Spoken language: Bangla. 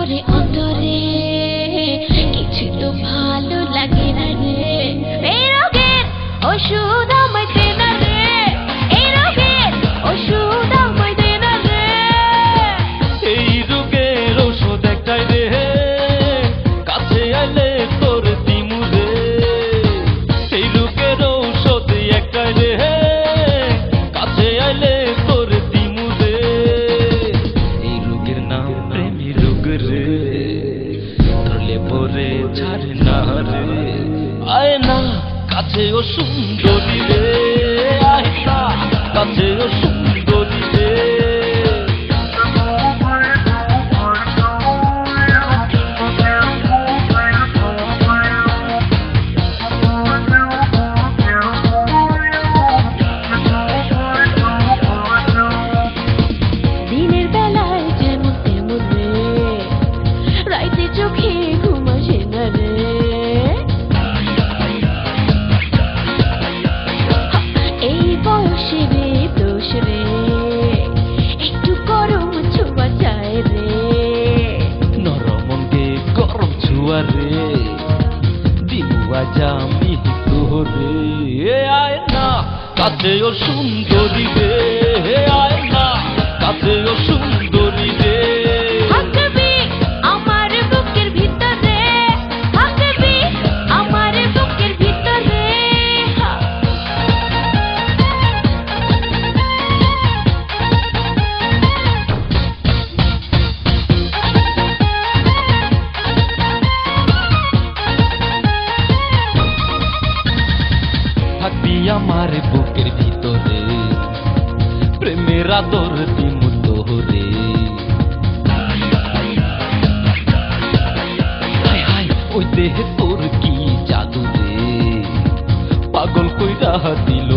করে অন্তরে কিছু তো ভালো লাগে না রে। এই রোগের ওষুধ আমায় দে না রে, এই রোগের ওষুধ আমায় দে না রে। এই রোগের ওষুধ একটাই রে, কাছে আইলে তোর দিমু রে। এই রোগের ওষুধ একটাই রে, কাছে আইলে তোর দিমু রে। এই রোগের নাম প্রেমী রোগ রে, ধরলে পরে ছাড়ে না রে। আয় না কাছে ও সুন্দরী রে, আয় না কাছে ও সুন্দরী রে। দিনের বেলায় যেমন তেমন রে, রাইতে চোখে ঘুম আসে না রে। এই বয়সে রে দোষ রে, একটু গরম ছোঁয়া চায় রে। নরমনকে গরম ছুয়া রে, দিমু আজ আমি তোরে। আয় না কাছে ও সুন্দরী রে, আয় না কাছে ও সুন্দরী রে। থাকবি আমার বুকের ভিতরে, থাকবি আমার বুকের ভিতরে। থাকবি আমার বুকের ভিতরে, প্রেমের আদর দিমু তোরে। হায় হায় ওই দেহে তোর কি জাদু রে, পাগল কইরা দিল